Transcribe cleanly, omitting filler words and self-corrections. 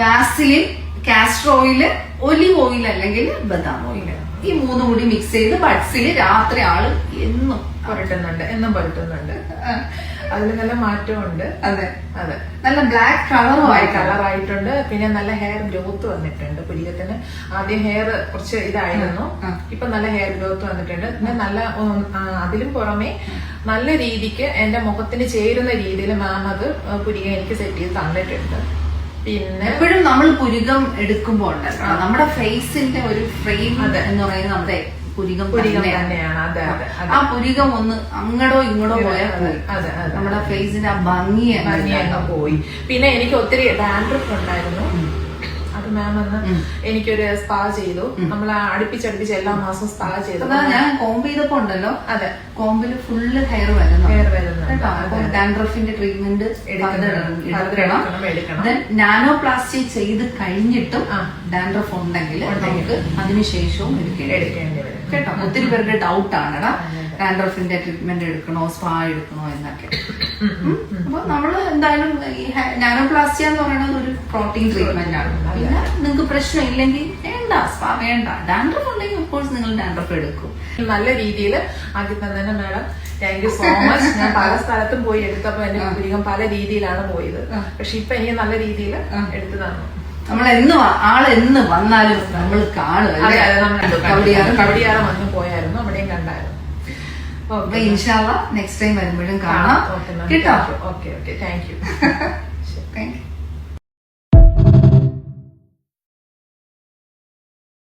Vaseline, castor oil, olive oil അല്ലെങ്കിൽ ബദാം oil, ഈ 3 കൂടി മിക്സ് ചെയ്ത് ബഡ്സിൽ രാത്രി ആള് എന്നും പുരട്ടുന്നുണ്ട്. അതിൽ നല്ല മാറ്റമുണ്ട്. അതെ അതെ, നല്ല ബ്ലാക്ക് കളറായിട്ടുണ്ട്. പിന്നെ നല്ല ഹെയർ ഗ്രോത്ത് വന്നിട്ടുണ്ട്. പുരികത്തിന് ആദ്യം ഹെയർ കുറച്ച് ഇതായിരുന്നു, ഇപ്പൊ നല്ല ഹെയർ ഗ്രോത്ത് വന്നിട്ടുണ്ട്. പിന്നെ നല്ല അതിലും പുറമെ നല്ല രീതിക്ക് എന്റെ മുഖത്തിന് ചേരുന്ന രീതിയിൽ മാം അത് പുരിക എനിക്ക് സെറ്റ് ചെയ്ത് തന്നിട്ടുണ്ട്. പിന്നെ എപ്പോഴും നമ്മൾ പുരികം എടുക്കുമ്പോ ഉണ്ടല്ലോ നമ്മുടെ ഫേസിന്റെ ഒരു ഫ്രെയിം എന്ന് പറയുന്നത് നമ്മുടെ പുരികം തന്നെയാണ്. അതെ അതെ, ആ പുരികം ഒന്ന് അങ്ങടോ ഇങ്ങടോ പോയാൽ നമ്മുടെ ഫേസിന്റെ ആ ഭംഗി പോയി. പിന്നെ എനിക്ക് ഒത്തിരി ഡാൻഡ്രഫ് ഉണ്ടായിരുന്നു. അത് മാം അന്ന് എനിക്കൊരു സ്പാ ചെയ്തു. നമ്മൾ അടുപ്പിച്ചടുപ്പിച്ച് എല്ലാ മാസവും സ്പാ ചെയ്തു. ഞാൻ കോംബ് ചെയ്തപ്പോ ഉണ്ടല്ലോ, അതെ, കോമ്പില് ഫുള്ള് ഹെയർ വരുന്നു. ഡാൻഡ്രഫിന്റെ ട്രീറ്റ്മെന്റ് എടുക്കണം. നാനോപ്ലാസ്റ്റി ചെയ്ത് കഴിഞ്ഞിട്ടും ഡാൻഡ്രഫ് ഉണ്ടെങ്കിൽ നമുക്ക് അതിനുശേഷവും എടുക്കേണ്ടി വരും കേട്ടോ. ഒത്തിരി പേരുടെ ഡൗട്ടാണ് ഡാൻഡ്രഫിന്റെ ട്രീറ്റ്മെന്റ് എടുക്കണോ, സ്പാ എടുക്കണോ എന്നൊക്കെ. അപ്പൊ നമ്മള് എന്തായാലും ഈ നാനോപ്ലാസ്റ്റി എന്ന് പറയുന്നത് ഒരു പ്രോട്ടീൻ ട്രീറ്റ്മെന്റ് ആണ്. പിന്നെ നിങ്ങൾക്ക് പ്രശ്നം ഇല്ലെങ്കിൽ വേണ്ട, സ്പാ വേണ്ട. ഡാൻഡ്രഫ് ഉണ്ടെങ്കിൽ ഓഫ്കോഴ്സ് നിങ്ങൾ ഡാൻഡ്രഫ് എടുക്കും. നല്ല രീതിയിൽ ആക്കി തന്നെ madam, thank you so much. ഞാൻ പല സ്ഥലത്തും പോയി എടുത്തപ്പോ എന്റെ പുരികം പല രീതിയിലാണ് പോയത്. പക്ഷെ ഇപ്പൊ എനിക്ക് നല്ല രീതിയിൽ എടുത്തു തന്നു. ആളെന്ന് വന്നാലും നമ്മൾ കാണും. കവടിയാറ് വന്ന് പോയായിരുന്നു, അവിടെയും കണ്ടായിരുന്നു. അപ്പൊ ഇൻഷാ അല്ലാഹ് നെക്സ്റ്റ് ടൈം വരുമ്പോഴും കാണാം കേട്ടോ. Okay, thank you. Thank you.